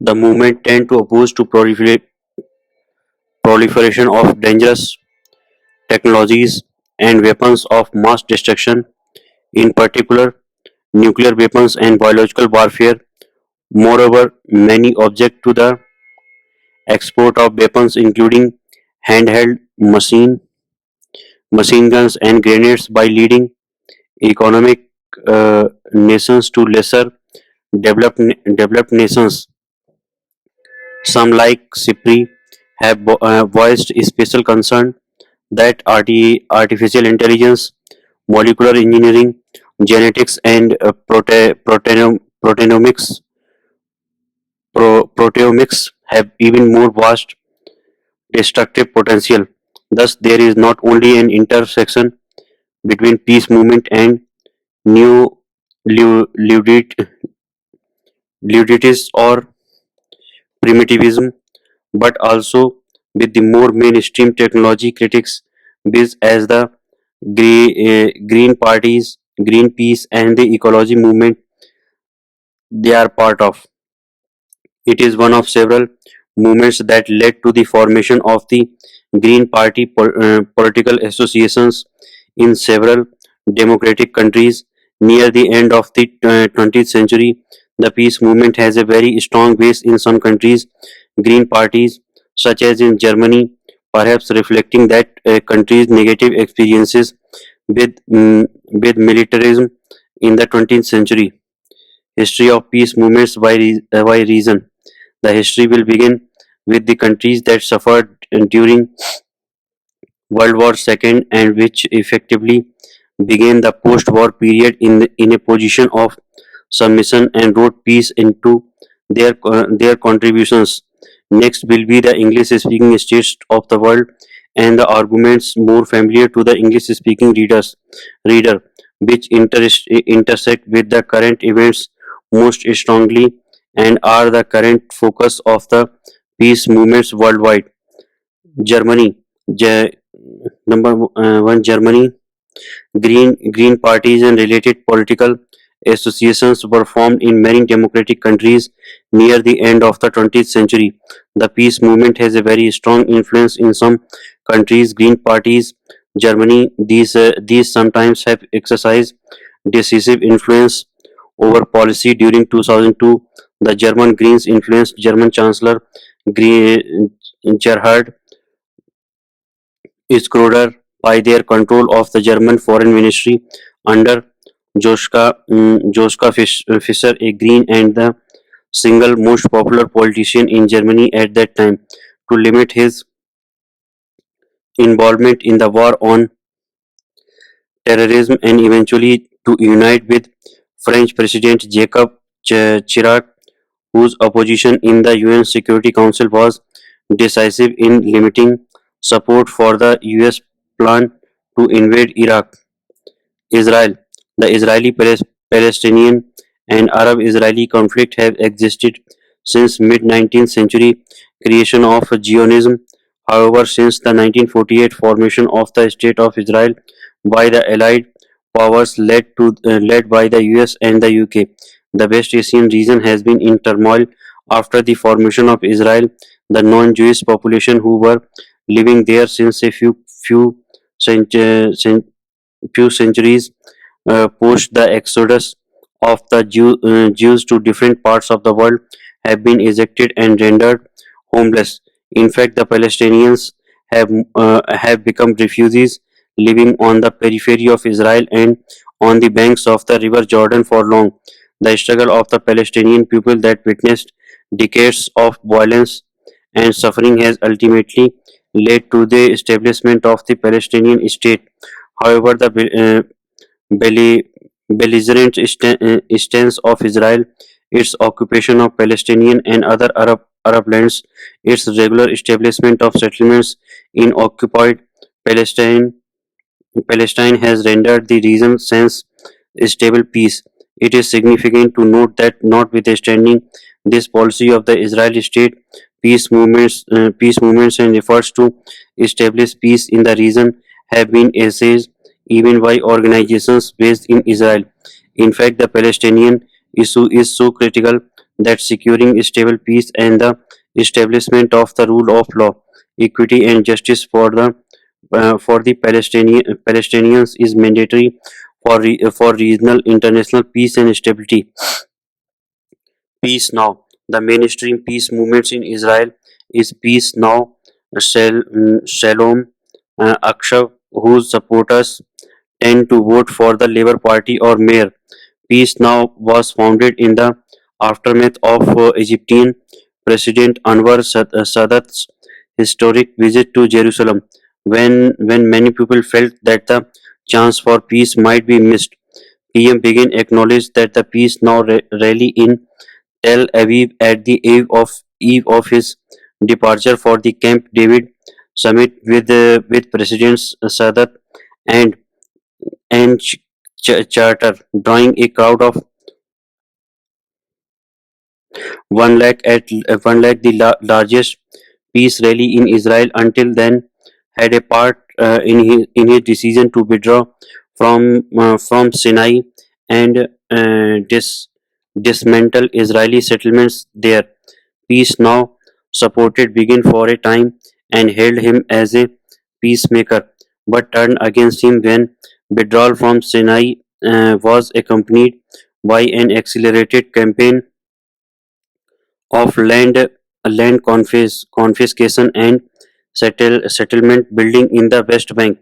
The movement tend to oppose to proliferation of dangerous technologies and weapons of mass destruction, in particular nuclear weapons and biological warfare. Moreover, many object to the export of weapons including handheld machine guns and grenades by leading economic nations to lesser developed nations. Some, like Cypre, have voiced special concern that artificial intelligence, molecular engineering, genetics, and proteomics have even more vast destructive potential. Thus, there is not only an intersection between peace movement and new ludities or primitivism, but also with the more mainstream technology critics, biz as the Green Parties, Greenpeace, and the ecology movement they are part of. It is one of several movements that led to the formation of the Green Party political associations in several democratic countries. Near the end of the 20th century, the peace movement has a very strong base in some countries. Green parties, such as in Germany, perhaps reflecting that country's negative experiences with militarism in the 20th century. History of peace movements by reason. The history will begin with the countries that suffered during World War II and which effectively began the post-war period in a position of submission and wrote peace into their contributions. Next will be the English-speaking states of the world and the arguments more familiar to the English-speaking reader, which intersect with the current events most strongly and are the current focus of the peace movements worldwide. Germany, Ge- number one, Germany. Green parties and related political associations were formed in many democratic countries near the end of the 20th century. The peace movement has a very strong influence in some countries. Green parties, Germany, these sometimes have exercised decisive influence over policy during 2002. The German Greens influenced German Chancellor Gerhard Schroeder by their control of the German Foreign Ministry under Joschka Fischer, a Green and the single most popular politician in Germany at that time, to limit his involvement in the war on terrorism and eventually to unite with French President Jacob Chirac, whose opposition in the UN Security Council was decisive in limiting support for the US plan to invade Iraq. Israel. The Israeli-Palestinian and Arab-Israeli conflict have existed since mid-19th century creation of Zionism. However, since the 1948 formation of the State of Israel by the Allied powers led by the US and the UK, the West Asian region has been in turmoil after the formation of Israel. The non-Jewish population who were living there since a cent- cent- few centuries post the exodus of the Jews to different parts of the world have been ejected and rendered homeless. In fact, the Palestinians have become refugees living on the periphery of Israel and on the banks of the river Jordan for long. The struggle of the Palestinian people that witnessed decades of violence and suffering has ultimately led to the establishment of the Palestinian state. However, the belli- belligerent stance of Israel, its occupation of Palestinian and other Arab lands, its regular establishment of settlements in occupied Palestine, Palestine has rendered the region since stable peace. It is significant to note that notwithstanding this policy of the Israeli state, peace movements and efforts to establish peace in the region have been essayed even by organizations based in Israel. In fact, the Palestinian issue is so critical that securing stable peace and the establishment of the rule of law, equity, and justice for the Palestinians is mandatory for regional international peace and stability. Peace Now. The mainstream peace movements in Israel is Peace Now, Shalom, Akshav, whose supporters tend to vote for the Labour Party or Mayor. Peace Now was founded in the aftermath of Egyptian President Anwar Sadat's historic visit to Jerusalem, when many people felt that the chance for peace might be missed. PM Begin acknowledged that the Peace Now rally in Tel Aviv at the eve of his departure for the Camp David summit with Presidents Sadat and Charter, drawing a crowd of 1 lakh at 1 lakh, the largest peace rally in Israel until then, had a part in his decision to withdraw from Sinai and dismantle Israeli settlements there. Peace Now supported Begin for a time and hailed him as a peacemaker, but turned against him when withdrawal from Sinai was accompanied by an accelerated campaign of confiscation and settlement building in the West Bank.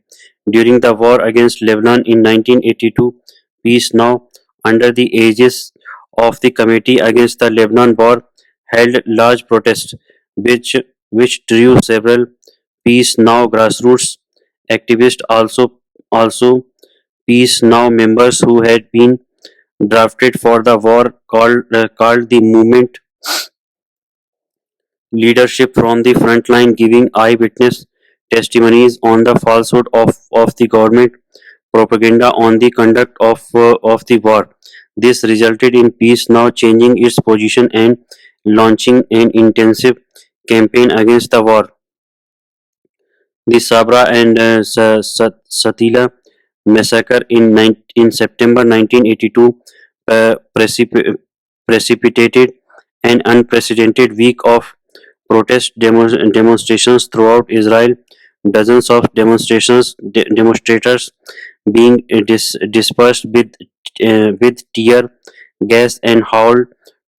During the war against Lebanon in 1982, Peace Now, under the aegis of the Committee Against the Lebanon War, held large protests, which drew several Peace Now grassroots activists. Also Peace Now members who had been drafted for the war called the movement leadership from the front line, giving eyewitness testimonies on the falsehood of the government propaganda on the conduct of the war. This resulted in Peace Now changing its position and launching an intensive campaign against the war. The Sabra and Satila massacre in September 1982 uh, precip- precipitated an unprecedented week of demonstrations throughout Israel. Dozens of demonstrators being dispersed with tear gas and hauled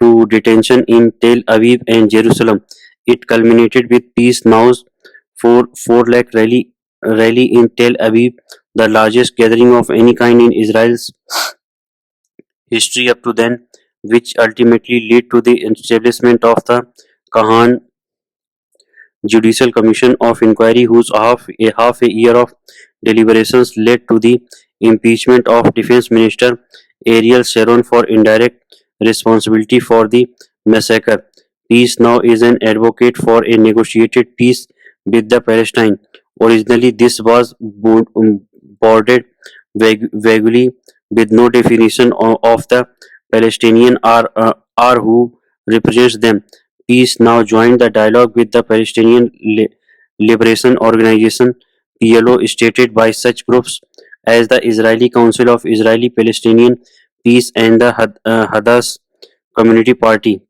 to detention in Tel Aviv and Jerusalem. It culminated with Peace Now's 4 lakh rally in Tel Aviv, the largest gathering of any kind in Israel's history up to then, which ultimately led to the establishment of the Kahan Judicial Commission of Inquiry, whose half a year of deliberations led to the impeachment of Defense Minister Ariel Sharon for indirect responsibility for the massacre. Peace Now is an advocate for a negotiated peace with the Palestine. Originally, this was boarded vaguely with no definition of the Palestinian or who represents them. Peace Now joined the dialogue with the Palestinian Liberation Organization (PLO), stated by such groups as the Israeli Council of Israeli Palestinian Peace and the Hadass Communist Party.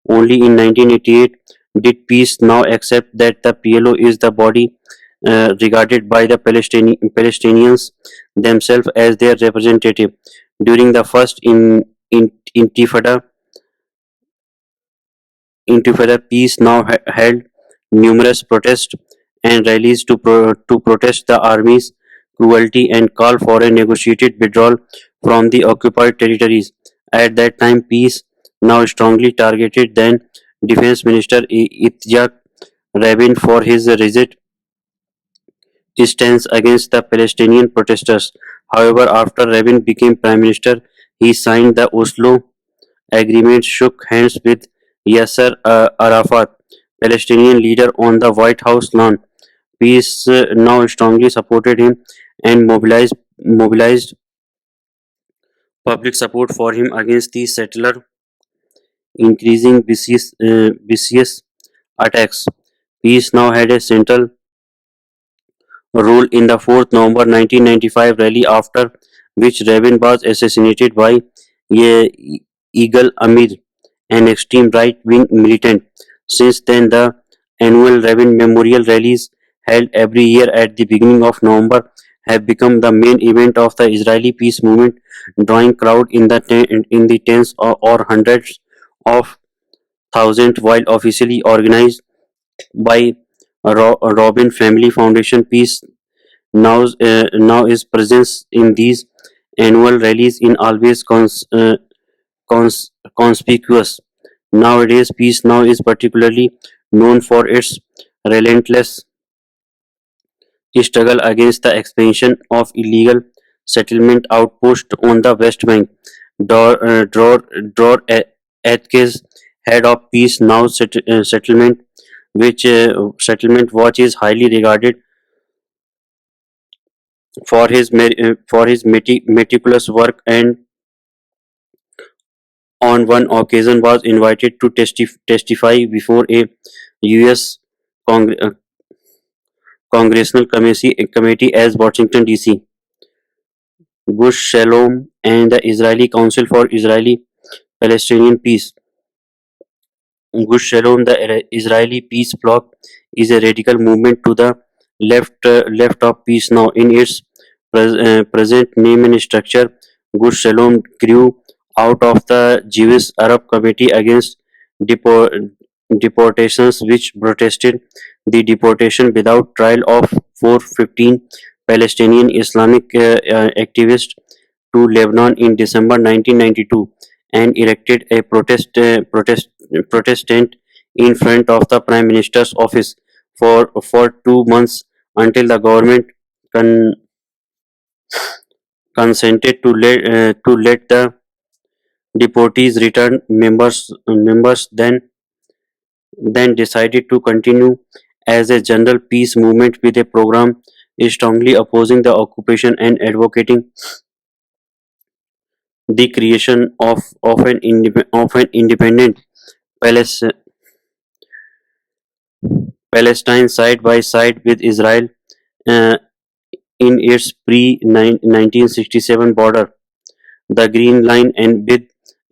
Only in 1988 did Peace Now accept that the PLO is the body regarded by the Palestinians themselves as their representative. During the first Intifada, Peace Now held numerous protests and rallies to protest the army's cruelty and call for a negotiated withdrawal from the occupied territories. At that time, Peace Now strongly targeted then Defense Minister Itzhak Rabin for his rigid stance against the Palestinian protesters. However, after Rabin became Prime Minister, he signed the Oslo Agreement, shook hands with Yasser Arafat, Palestinian leader, on the White House lawn. Peace Now strongly supported him and mobilized public support for him against the settler, increasing vicious attacks. Peace Now had a central role in the 4th November 1995 rally, after which Rabin was assassinated by Eagle Amir. an extreme right-wing militant. Since then, the annual Rabin Memorial rallies held every year at the beginning of November have become the main event of the Israeli peace movement, drawing crowd in the tens or hundreds of thousands, while officially organized by Robin Family Foundation. Peace now is presence in these annual rallies in always conspicuous. Nowadays, Peace Now is particularly known for its relentless struggle against the expansion of illegal settlement outposts on the West Bank. Dror Atkins, head of Peace Now settlement, which settlement watch is highly regarded for his meticulous work, and on one occasion was invited to testify before a U.S. Cong- uh, congressional committee as Washington D.C. Gush Shalom and the Israeli Council for Israeli Palestinian Peace. Gush Shalom, the Israeli peace bloc, is a radical movement to the left of Peace Now. In its present name and structure, Gush Shalom grew out of the Jewish Arab Committee against depo- deportations, which protested the deportation without trial of 415 Palestinian Islamic activists to Lebanon in December 1992, and erected a protestant in front of the Prime Minister's office for 2 months until the government con- consented to let the deportees return. Members then decided to continue as a general peace movement with a program strongly opposing the occupation and advocating the creation of an independent Palestine Palestine side by side with Israel uh, in its pre-1967 border, the Green Line, and with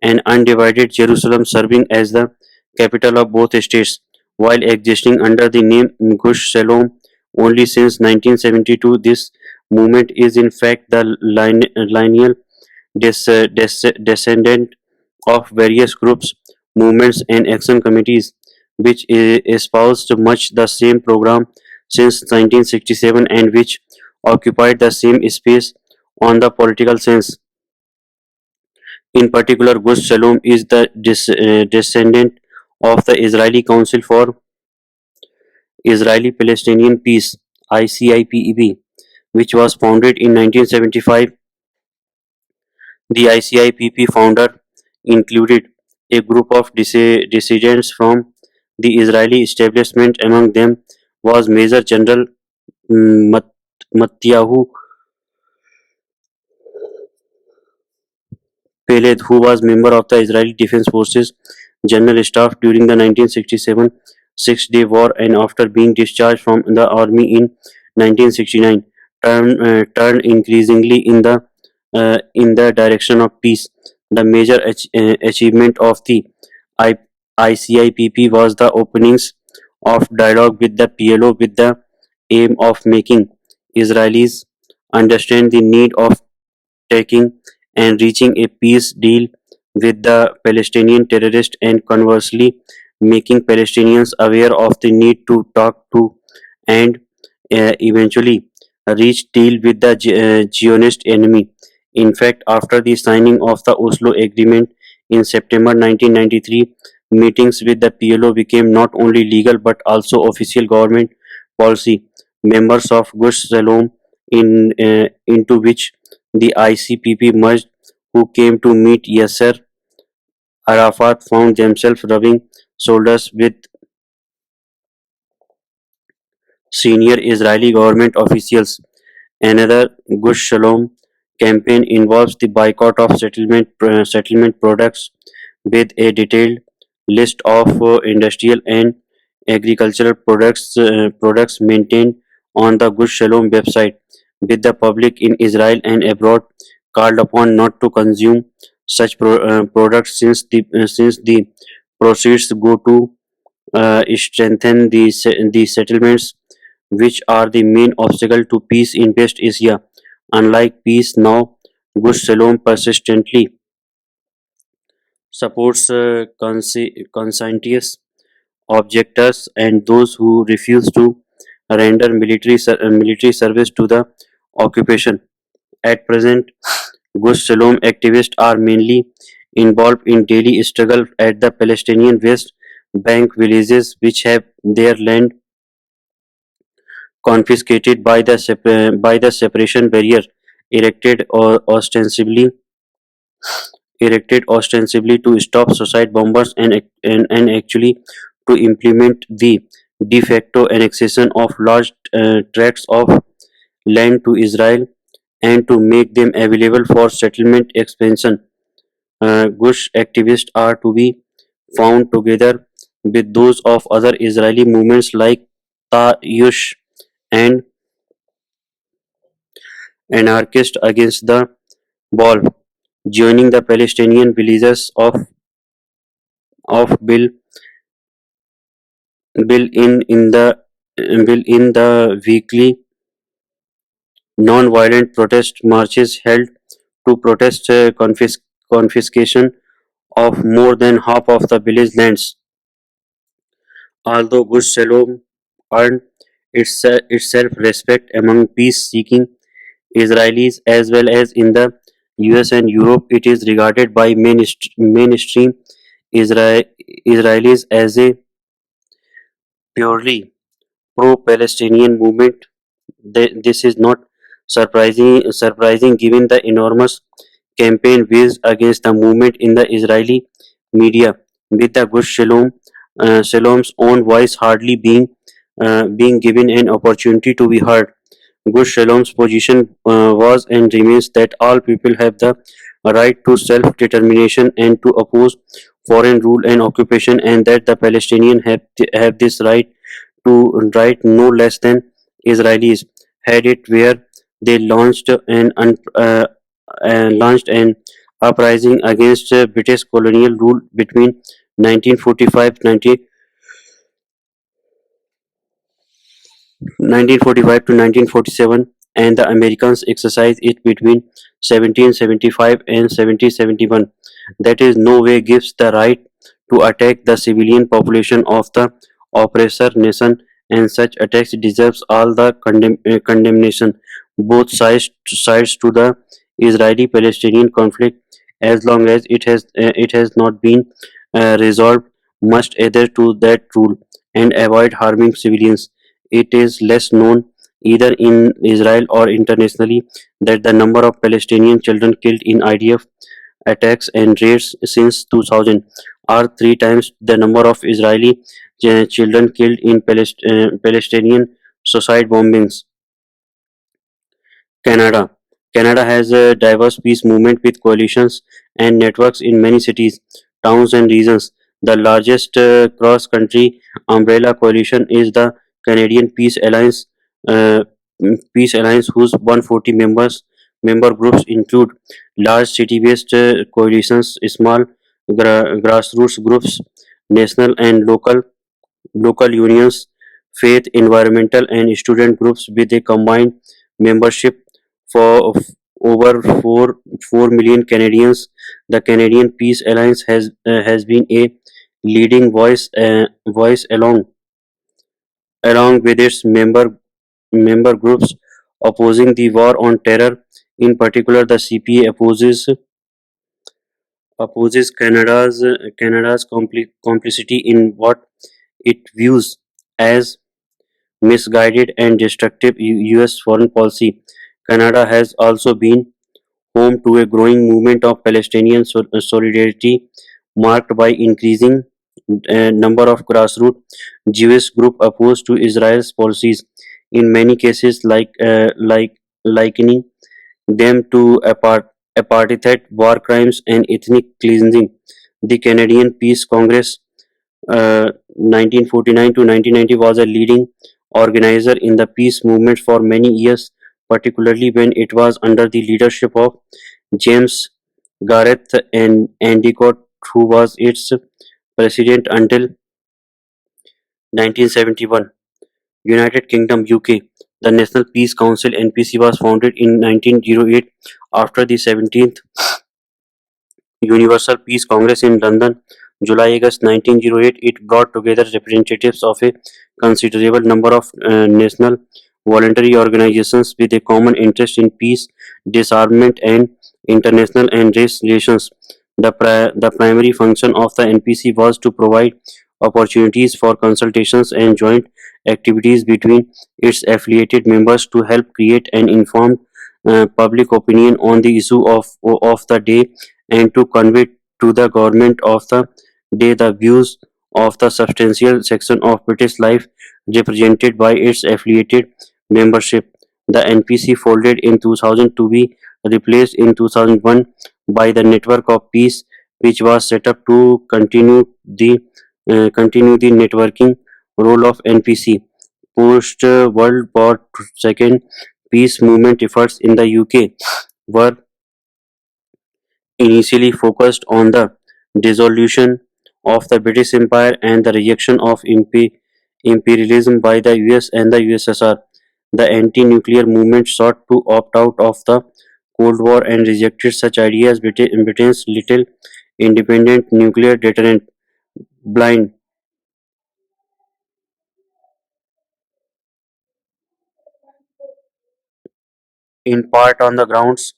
an undivided Jerusalem serving as the capital of both states, while existing under the name Gush Shalom only since 1972. This movement is in fact the lineal descendant of various groups, movements, and action committees, which espoused much the same program since 1967 and which occupied the same space on the political sense. In particular, Gush Shalom is the descendant of the Israeli Council for Israeli Palestinian Peace (ICIPEP), which was founded in 1975. The ICIPP founder included a group of dissidents from the Israeli establishment. Among them was Major General Mattiyahu Peled, who was member of the Israeli Defense Forces General Staff during the 1967 Six-Day War, and after being discharged from the army in 1969, turned increasingly in the direction of peace. The major achievement of the I- ICIPP was the openings of dialogue with the PLO with the aim of making Israelis understand the need of taking and reaching a peace deal with the Palestinian terrorists, and conversely making Palestinians aware of the need to talk to and eventually reach deal with the Zionist enemy. In fact, after the signing of the Oslo Agreement in September 1993, meetings with the PLO became not only legal but also official government policy. Members of Gush Shalom, into which the ICPP merged, who came to meet Yasser Arafat, found themselves rubbing shoulders with senior Israeli government officials. Another Gush Shalom campaign involves the boycott of settlement products, with a detailed list of industrial and agricultural products maintained on the Gush Shalom website, with the public in Israel and abroad called upon not to consume such products since the proceeds go to strengthen the settlements, which are the main obstacle to peace in West Asia. Unlike peace now, Gus Salom persistently supports conscientious objectors and those who refuse to render military service to the occupation. At present, Gus Shalom activists are mainly involved in daily struggle at the Palestinian West Bank villages, which have their land confiscated by the separation barrier erected or ostensibly to stop suicide bombers and actually to implement the de facto annexation of large tracts of land to Israel and to make them available for settlement expansion. Gush activists are to be found together with those of other Israeli movements like Ta'yush and Anarchists Against the Wall, joining the Palestinian villagers of Bill in the weekly non-violent protest marches held to protest confiscation of more than half of the village lands. Although Gush Shalom earned itself respect among peace-seeking Israelis as well as in the US and Europe, it is regarded by mainstream Isra- Israelis as a purely pro-Palestinian movement. This is not surprising given the enormous campaign waged against the movement in the Israeli media, with the Gush Shalom's own voice hardly being given an opportunity to be heard. Gush Shalom's position was and remains that all people have the right to self-determination and to oppose foreign rule and occupation, and that the Palestinians have this right no less than Israelis had it, where they launched an uprising against British colonial rule between 1945 1945 to 1947, and the Americans exercised it between 1775 and 1771. That is no way gives the right to attack the civilian population of the oppressor nation, and such attacks deserves all the condemnation. Both sides to the Israeli-Palestinian conflict, as long as it has not been resolved, must adhere to that rule and avoid harming civilians. It is less known either in Israel or internationally that the number of Palestinian children killed in IDF attacks and raids since 2000 are three times the number of Israeli children killed in Palestinian suicide bombings. Canada. Canada has a diverse peace movement with coalitions and networks in many cities, towns, and regions. The largest cross-country umbrella coalition is the Canadian uh, Peace Alliance, whose 140 member groups include large city-based coalitions, small grassroots groups, national and local unions, faith, environmental, and student groups with a combined membership for over 4 million Canadians. The Canadian Peace Alliance has been a leading voice along with its member groups opposing the war on terror. In particular, the CPA opposes Canada's complicity in what it views as misguided and destructive US foreign policy. Canada has also been home to a growing movement of Palestinian solidarity marked by increasing number of grassroots Jewish groups opposed to Israel's policies, in many cases likening them to apartheid, war crimes, and ethnic cleansing. The Canadian Peace Congress 1949 to 1990 was a leading organizer in the peace movement for many years, particularly when it was under the leadership of James Gareth and Endicott, who was its president until 1971. United Kingdom UK. The National Peace Council (NPC) was founded in 1908 after the 17th Universal Peace Congress in London, July-August 1908. It brought together representatives of a considerable number of national voluntary organizations with a common interest in peace, disarmament, and international and race relations. The primary function of the NPC was to provide opportunities for consultations and joint activities between its affiliated members to help create an informed public opinion on the issue of the day and to convey to the government of the day the views of the substantial section of British life represented by its affiliated membership. The NPC folded in 2000 to be replaced in 2001 by the Network of Peace, which was set up to continue the networking role of NPC. Post World War II, peace movement efforts in the UK were initially focused on the dissolution of the British Empire and the rejection of imperialism by the US and the USSR. The anti-nuclear movement sought to opt out of the Cold War and rejected such ideas as Britain's little independent nuclear deterrent blind in part on the grounds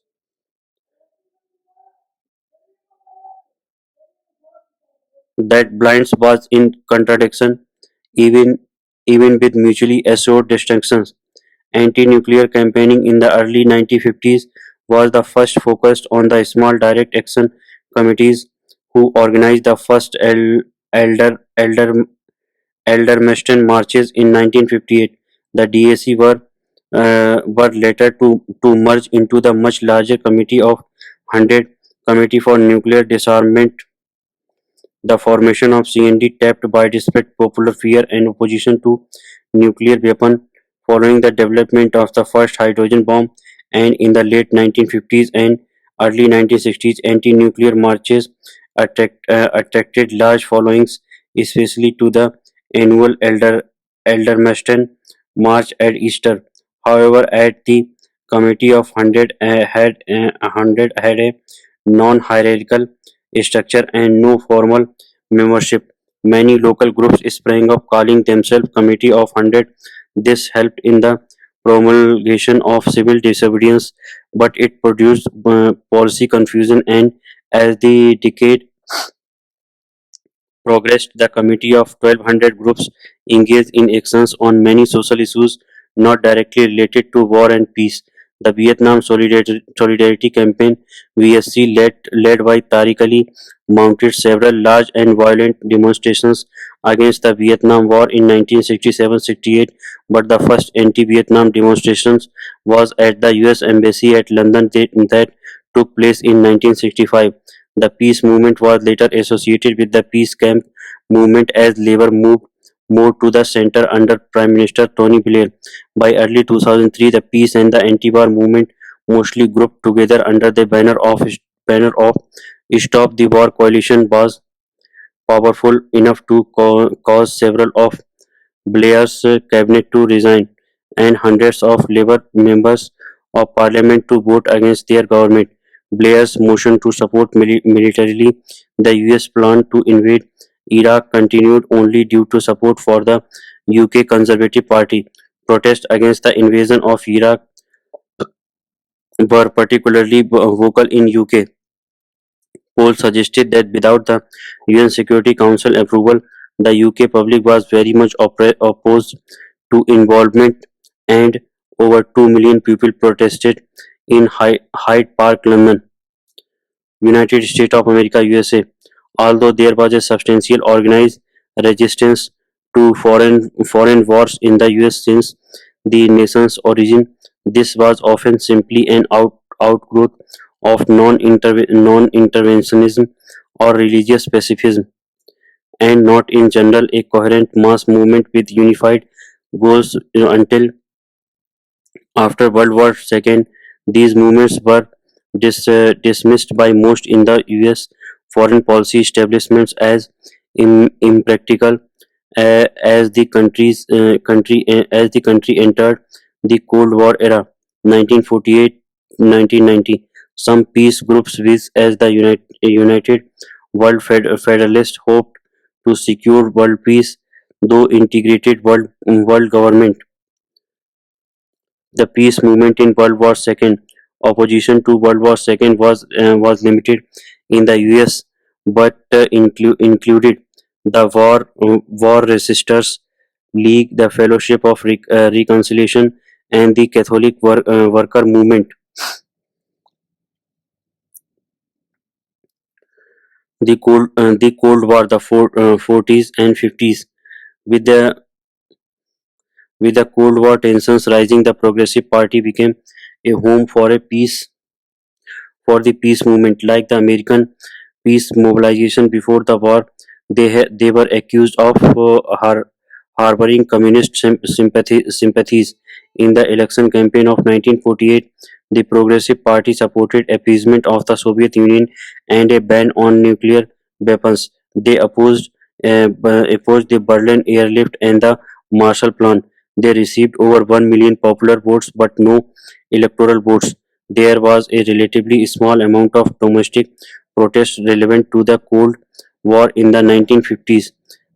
that blinds was in contradiction even even with mutually assured distinctions. Anti-nuclear campaigning in the early 1950s was the first focused on the small direct action committees who organized the first elder Eldermaston marches in 1958. The DAC were later to merge into the much larger Committee of 100 Committee for Nuclear Disarmament. The formation of CND tapped by despite popular fear and opposition to nuclear weapon following the development of the first hydrogen bomb, and in the late 1950s and early 1960s anti-nuclear marches attracted large followings, especially to the annual Eldermaston March at Easter. However, at the Committee of 100 had a non-hierarchical structure and no formal membership. Many local groups sprang up calling themselves Committee of 100. This helped in the promulgation of civil disobedience, but it produced policy confusion, and as the decade progressed, the committee of 1200 groups engaged in actions on many social issues not directly related to war and peace. The Vietnam Solidarity Campaign (VSC), led by Tariq Ali, mounted several large and violent demonstrations against the Vietnam War in 1967-68. But the first anti-Vietnam demonstrations was at the U.S. Embassy at London that took place in 1965. The peace movement was later associated with the peace camp movement as Labour moved more to the center under Prime Minister Tony Blair. By early 2003, the peace and the anti-war movement mostly grouped together under the banner of Stop the War coalition was powerful enough to cause several of Blair's cabinet to resign, and hundreds of Labour members of parliament to vote against their government. Blair's motion to support militarily the US plan to invade Iraq continued only due to support for the UK Conservative Party. Protests against the invasion of Iraq were particularly vocal in UK. Polls suggested that without the UN Security Council approval, the UK public was very much opposed to involvement, and over 2 million people protested in Hyde Park, London, United States of America (USA). Although there was a substantial organized resistance to foreign wars in the US since the nation's origin, this was often simply an outgrowth of non-interventionism or religious pacifism, and not in general a coherent mass movement with unified goals. Until after World War II, these movements were dismissed by most in the US foreign policy establishments as impractical as the country entered the Cold War era 1948-1990. Some peace groups which as the United World Federalists hoped to secure world peace though integrated world government. The peace movement in World War II. Opposition to World War II was limited in the US, but included the War Resisters League, the Fellowship of Reconciliation, and the Catholic Worker Movement. The Cold War, the 40s and 50s, with the Cold War tensions rising, the Progressive Party became a home for the peace movement. Like the American peace mobilization before the war, they were accused of harboring communist sympathies. In the election campaign of 1948, the Progressive Party supported appeasement of the Soviet Union and a ban on nuclear weapons. They opposed the Berlin airlift and the Marshall Plan. They received over 1 million popular votes but no electoral votes. There was a relatively small amount of domestic protest relevant to the Cold War in the 1950s,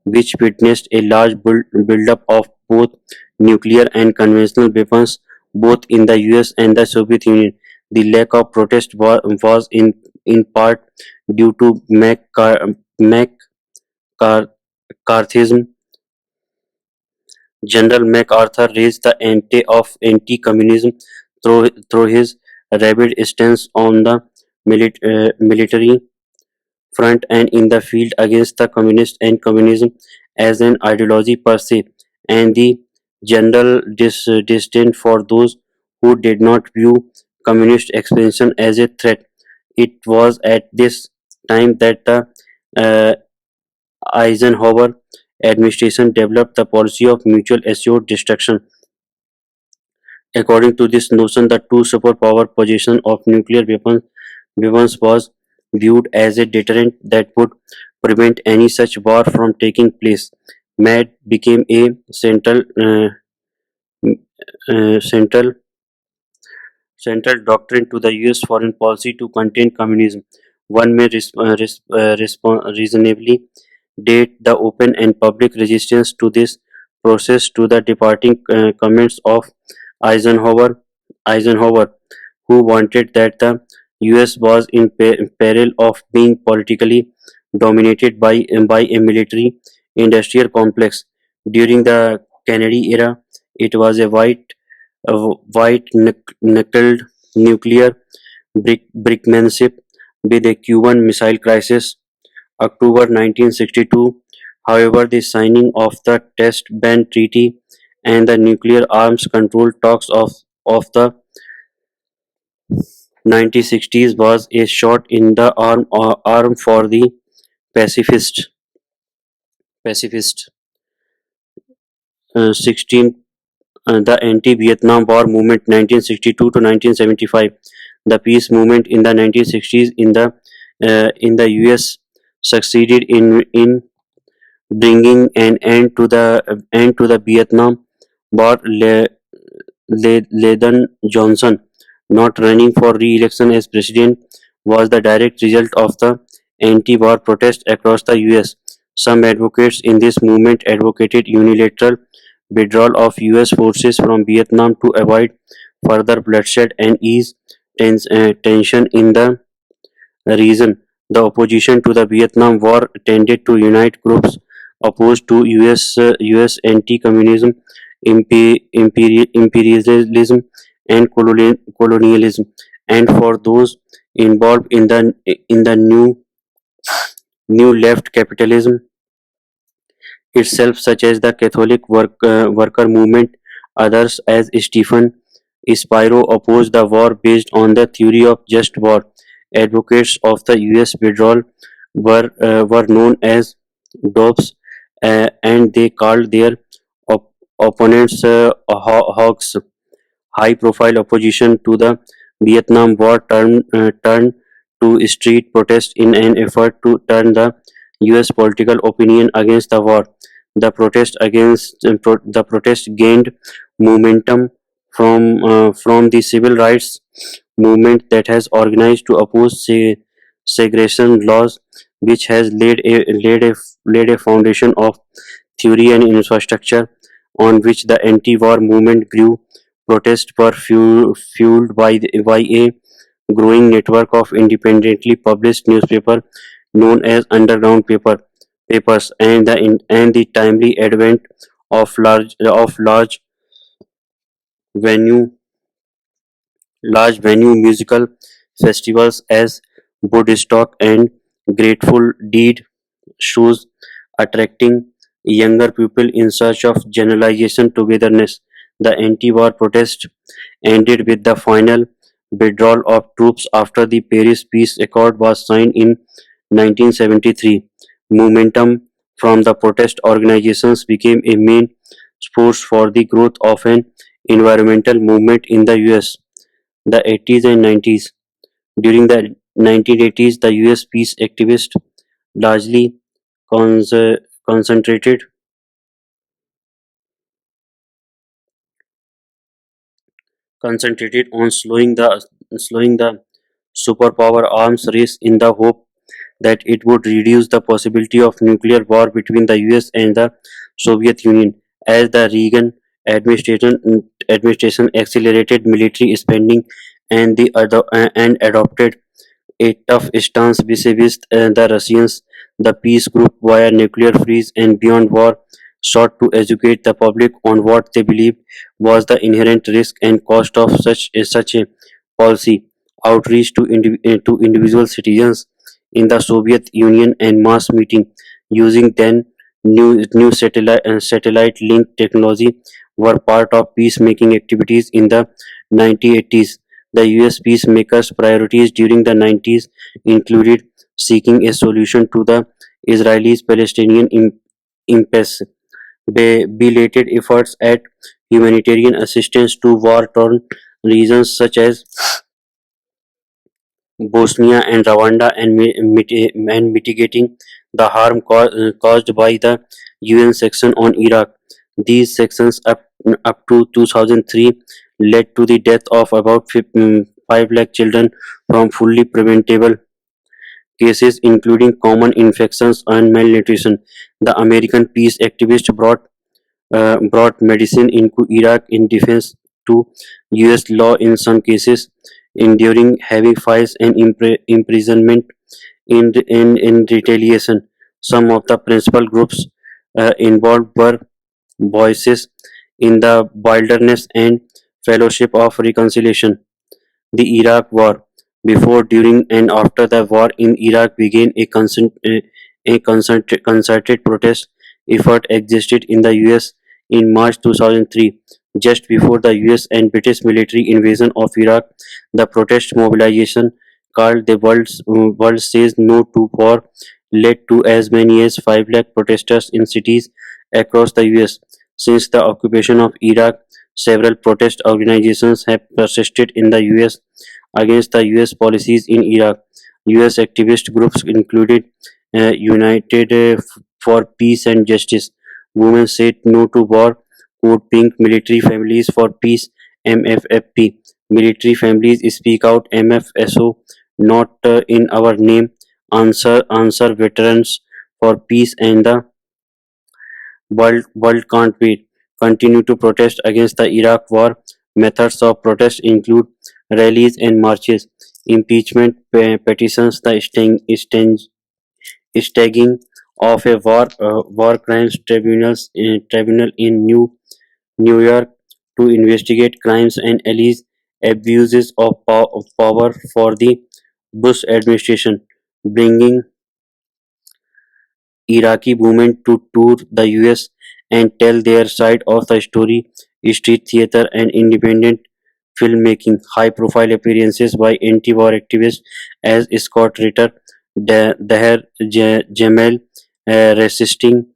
which witnessed a large buildup of both nuclear and conventional weapons both in the US and the Soviet Union. The lack of protest was in part due to McCarthyism. General MacArthur raised the ante of anti-communism through his rabid stance on the military front and in the field against the communists and communism as an ideology per se, and the general disdain for those who did not view communist expansion as a threat. It was at this time that the uh, Eisenhower administration developed the policy of mutual assured destruction. According to this notion, the two superpower possession of nuclear weapons was viewed as a deterrent that would prevent any such war from taking place. MAD became a central doctrine to the US foreign policy to contain communism. One may reasonably date the open and public resistance to this process to the departing comments of Eisenhower, Eisenhower, who wanted that the US was in peril of being politically dominated by a military industrial complex. During the Kennedy era, it was a white-knuckled nuclear brickmanship with a Cuban Missile Crisis, October 1962. However, the signing of the Test Ban Treaty and the nuclear arms control talks of the 1960s was a shot in the arm for the pacifist. Pacifist. 16 The anti-Vietnam War movement 1962 to 1975. The peace movement in the 1960s in the US succeeded in bringing an end to the Vietnam War. Lyndon Johnson not running for re-election as president was the direct result of the anti-war protests across the US. Some advocates in this movement advocated unilateral withdrawal of US forces from Vietnam to avoid further bloodshed and ease tension in the region. The opposition to the Vietnam War tended to unite groups opposed to US anti-communism, imperialism, and colonialism, and for those involved in the new left capitalism itself, such as the Catholic worker movement. Others, as Stephen Spiro, opposed the war based on the theory of just war. Advocates of the US withdrawal were known as dopes, and they called their opponents hogs. High profile opposition to the Vietnam War turned to street protest in an effort to turn the U.S. political opinion against the war. The protest gained momentum from the civil rights movement that has organized to oppose segregation laws, which has laid a foundation of theory and infrastructure on which the anti-war movement grew. Protests were fueled by a growing network of independently published newspapers known as papers and the timely advent of venue large venue musical festivals as Woodstock and Grateful Dead shows, attracting younger people in search of generalization togetherness. The anti-war protest ended with the final withdrawal of troops after the Paris Peace Accord was signed in 1973. Momentum from the protest organizations became a main force for the growth of an environmental movement in the US. The 80s and 90s. During the 1980s, the US peace activists largely concentrated on slowing the superpower arms race in the hope that it would reduce the possibility of nuclear war between the US and the Soviet Union. As the Reagan administration accelerated military spending and adopted a tough stance vis-a-vis the Russians. The peace group, via nuclear freeze and beyond war, sought to educate the public on what they believed was the inherent risk and cost of such a policy. Outreach to individual citizens in the Soviet Union and mass meeting using then new satellite link technology were part of peacemaking activities in the 1980s. The US peacemakers' priorities during the 90s included seeking a solution to the Israelis-Palestinian impasse, belated efforts at humanitarian assistance to war-torn regions such as Bosnia and Rwanda, and mitigating the harm caused by the UN section on Iraq. These sections up to 2003 led to the death of about 5 lakh children from fully preventable cases including common infections and malnutrition. The American peace activists brought medicine into Iraq in defense to US law in some cases, enduring heavy fines and imprisonment in retaliation. Some of the principal groups involved were Voices in the Wilderness and Fellowship of Reconciliation. The Iraq War. Before, during, and after the war in Iraq began, a concerted protest effort existed in the US in March 2003. Just before the US and British military invasion of Iraq, the protest mobilization called the World Says No to War led to as many as 5 lakh protesters in cities across the US. Since the occupation of Iraq, several protest organizations have persisted in the US against the US policies in Iraq. US activist groups included United for Peace and Justice, Women Said No to War, Code Pink, Military Families for Peace, MFFP, Military Families Speak Out, MFSO, Not in Our Name, Answer Veterans for Peace, and the World Can't Wait. Continue to protest against the Iraq War. Methods of protest include rallies and marches, impeachment petitions, the staging of a war crimes tribunal in New York to investigate crimes and allege abuses of power for the Bush administration, bringing Iraqi women to tour the US and tell their side of the story. Street theater and independent filmmaking, high profile appearances by anti war activists as Scott Ritter, Daher Jamal, resisting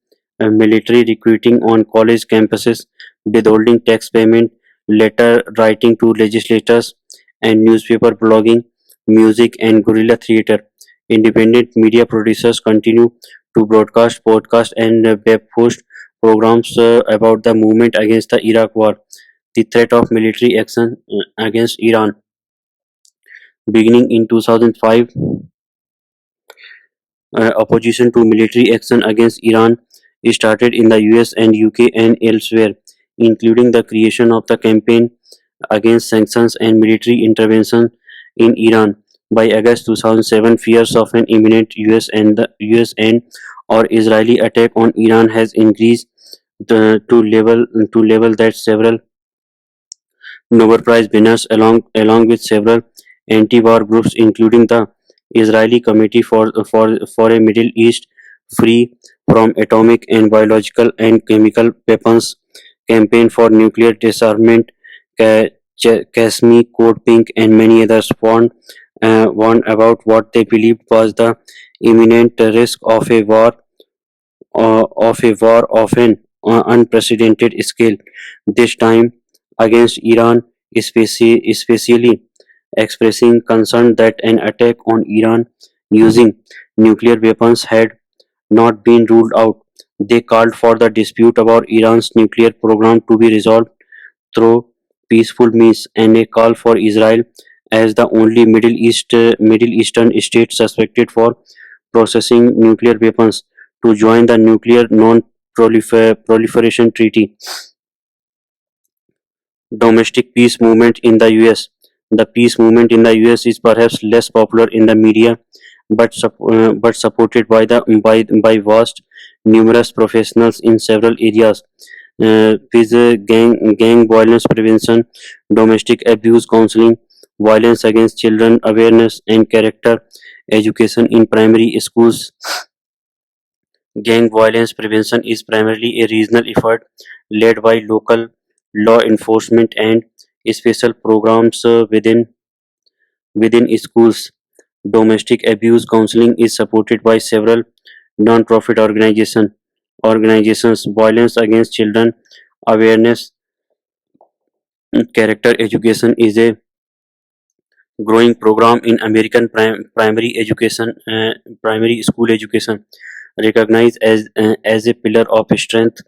military recruiting on college campuses, withholding tax payment, letter writing to legislators, and newspaper blogging, music, and guerrilla theater. Independent media producers continue to broadcast, podcast, and web host programs about the movement against the Iraq War. The threat of military action against Iran. Beginning in 2005, opposition to military action against Iran started in the US and UK and elsewhere, including the creation of the Campaign Against Sanctions and Military Intervention in Iran. By August 2007, fears of an imminent US and or Israeli attack on Iran has increased to level that several Nobel Prize winners, along with several anti-war groups, including the Israeli Committee for a Middle East free from atomic and biological and chemical weapons, Campaign for Nuclear Disarmament, Kasmi, Code Pink, and many others warned about what they believed was the imminent risk of an unprecedented scale, this time against Iran, especially expressing concern that an attack on Iran using nuclear weapons had not been ruled out. They called for the dispute about Iran's nuclear program to be resolved through peaceful means and a call for Israel as the only Middle Eastern state suspected for possessing nuclear weapons to join the Nuclear Non-Proliferation Treaty. Domestic peace movement in the US. The peace movement in the US is perhaps less popular in the media, but supported by vast numerous professionals in several areas. With gang violence prevention, domestic abuse counseling, violence against children awareness, and character education in primary schools. Gang violence prevention is primarily a regional effort led by local law enforcement and special programs within schools. Domestic abuse counseling is supported by several non-profit organizations. Violence against children awareness character education is a growing program in American primary school education, recognized as a pillar of strength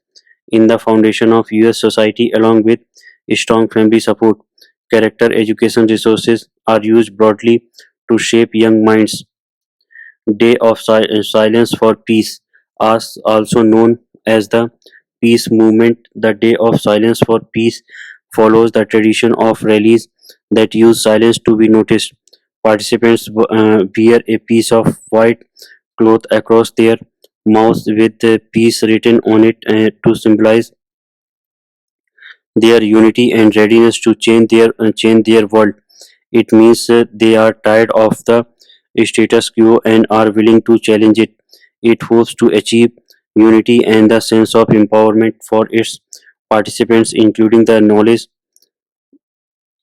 in the foundation of US society along with strong family support. Character education resources are used broadly to shape young minds. Day of Silence for Peace, also known as the Peace Movement. The Day of Silence for Peace follows the tradition of rallies that use silence to be noticed. Participants wear a piece of white cloth across their mouths with peace written on it to symbolize their unity and readiness to change their world. It means they are tired of the status quo and are willing to challenge it. It hopes to achieve unity and the sense of empowerment for its participants, including the knowledge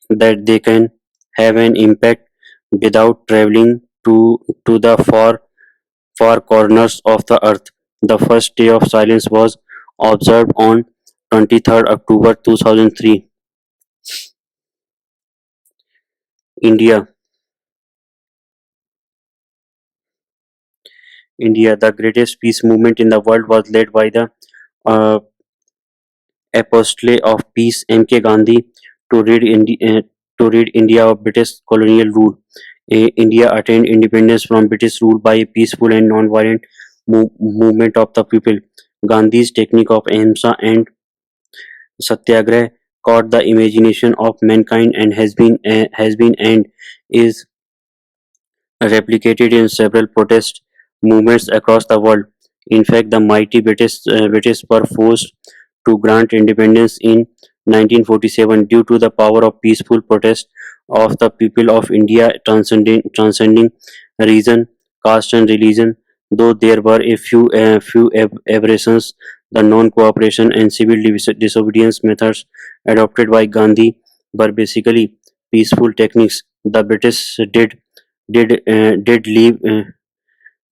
that they can have an impact without traveling to the far corners of the earth. The first day of silence was observed on 23rd October 2003. India. India, the greatest peace movement in the world, was led by the uh, Apostle of Peace M.K. Gandhi to rid India of British colonial rule. India attained independence from British rule by a peaceful and non-violent movement of the people. Gandhi's technique of ahimsa and satyagrah caught the imagination of mankind and has been and is replicated in several protest movements across the world. In fact, the mighty British were forced to grant independence in 1947 due to the power of peaceful protest of the people of India transcending region, caste, and religion. Though there were a few aberrations, the non-cooperation and civil disobedience methods adopted by Gandhi were basically peaceful techniques. The British did uh, did leave uh,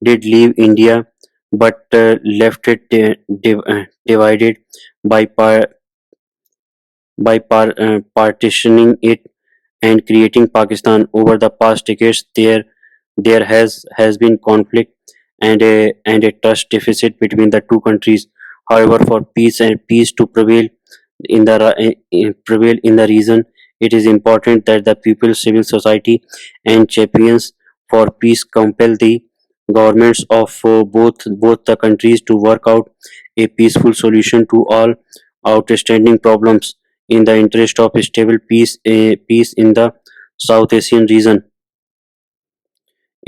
did leave India, but left it divided by partitioning it and creating Pakistan. Over the past decades, there has been conflict and a trust deficit between the two countries. However, for peace to prevail prevail in the region, it is important that the people, civil society, and champions for peace compel the governments of both the countries to work out a peaceful solution to all outstanding problems in the interest of stable peace in the South Asian region.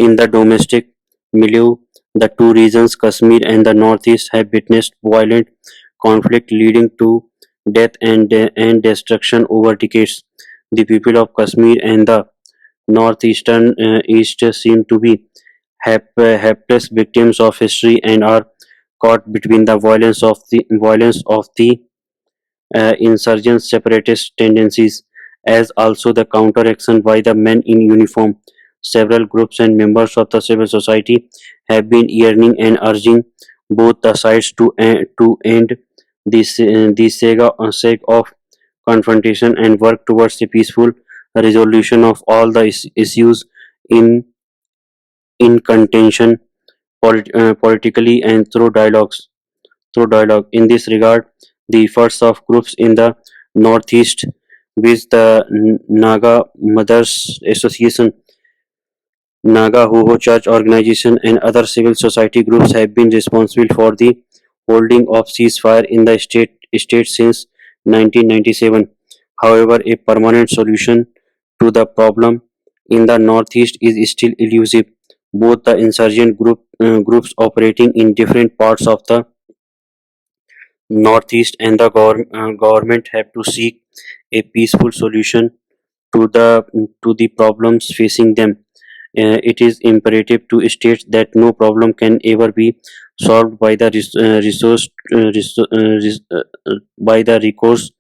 In the domestic milieu, the two regions, Kashmir and the Northeast, have witnessed violent conflict leading to death and destruction over decades. The people of Kashmir and the northeastern east seem to be helpless victims of history and are caught between the violence of the insurgent separatist tendencies, as also the counteraction by the men in uniform. Several groups and members of the civil society have been yearning and urging both the sides to end the sake of confrontation and work towards a peaceful resolution of all the issues in in contention politically and through dialogue. In this regard, the efforts of groups in the northeast, with the Naga Mothers Association, Naga Hoho Church Organization, and other civil society groups, have been responsible for the holding of ceasefire in the state since 1997. However, a permanent solution to the problem in the northeast is still elusive. Both the insurgent groups operating in different parts of the northeast and the government have to seek a peaceful solution to the problems facing them. It is imperative to state that no problem can ever be solved by the by the recourse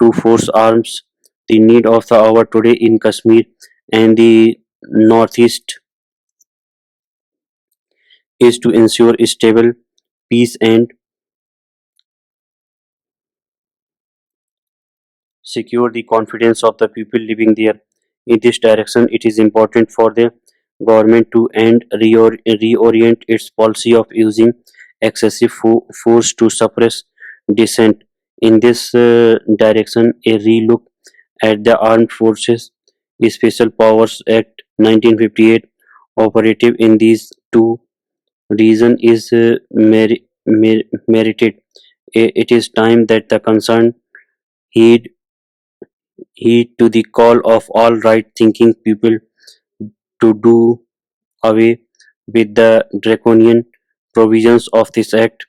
to force arms. The need of the hour today in Kashmir and the northeast is to ensure stable peace and secure the confidence of the people living there. In this direction, it is important for the government to reorient its policy of using excessive force to suppress dissent. In this direction, a relook at the Armed Forces Special Powers Act 1958, operative in these two regions, is merited. It is time that the concerned heed heed to the call of all right thinking people to do away with the draconian provisions of this act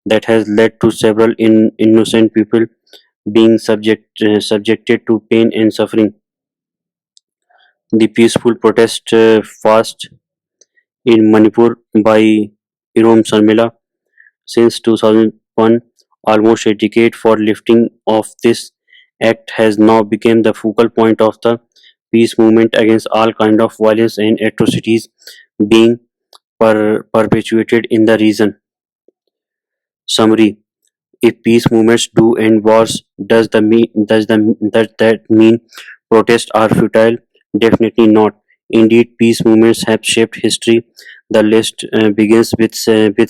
that has led to several innocent people being subjected to pain and suffering. The peaceful protest fast in Manipur by Irom Sarmila since 2001, almost a decade for lifting of this act, has now become the focal point of the peace movement against all kind of violence and atrocities being perpetuated in the region. Summary: if peace movements do end wars, does that mean protests are futile? Definitely not. Indeed, peace movements have shaped history. The list begins with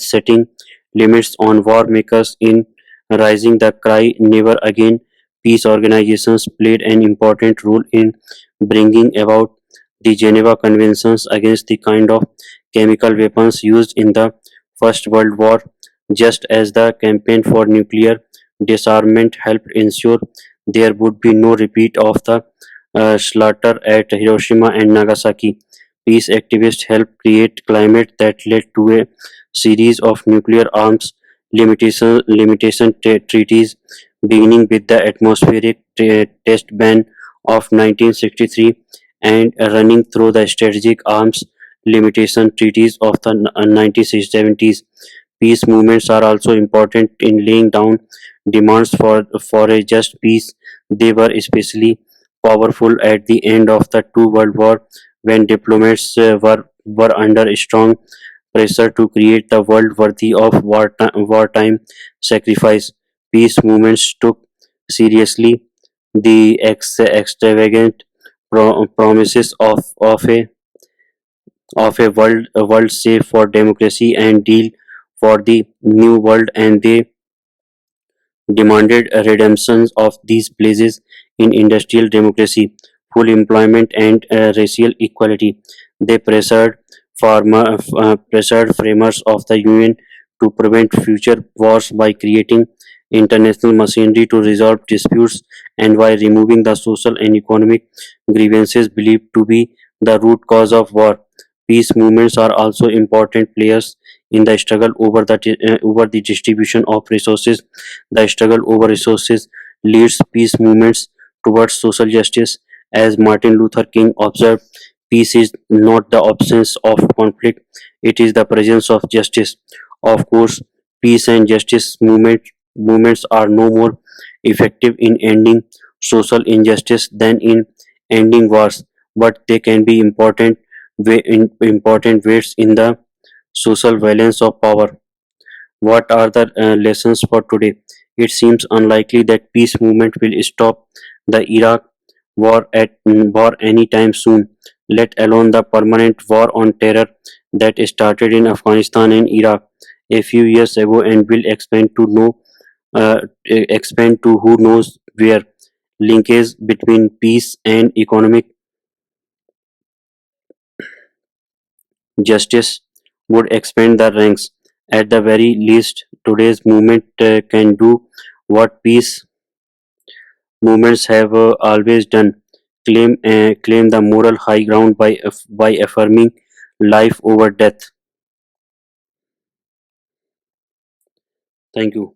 setting limits on war makers in raising the cry "Never again." Peace organizations played an important role in bringing about the Geneva Conventions against the kind of chemical weapons used in the First World War, just as the campaign for nuclear disarmament helped ensure there would be no repeat of the slaughter at Hiroshima and Nagasaki. Peace activists helped create climate that led to a series of nuclear arms limitation treaties, beginning with the atmospheric test ban of 1963 and running through the strategic arms limitation treaties of the 1970s. Peace movements are also important in laying down demands for a just peace. They were especially powerful at the end of the two world war when diplomats were under strong pressure to create the world worthy of wartime sacrifice. Peace movements took seriously the extravagant promises of a world safe for democracy and deal for the new world, and they demanded a redemption of these places in industrial democracy, full employment, and racial equality. They pressured framers of the Union to prevent future wars by creating international machinery to resolve disputes and by removing the social and economic grievances believed to be the root cause of war. Peace movements are also important players in the struggle over the distribution of resources. The struggle over resources leads peace movements towards social justice. As Martin Luther King observed, peace is not the absence of conflict, it is the presence of justice. Of course, peace and justice movements are no more effective in ending social injustice than in ending wars, but they can be important weights in the social balance of power. What are the lessons for today? It seems unlikely that peace movement will stop the Iraq war anytime soon, let alone the permanent war on terror that started in Afghanistan and Iraq a few years ago and will expand to who knows where. Linkage between peace and economic justice would expand the ranks. At the very least, today's movement can do what peace movements have always done: claim the moral high ground by affirming life over death. Thank you.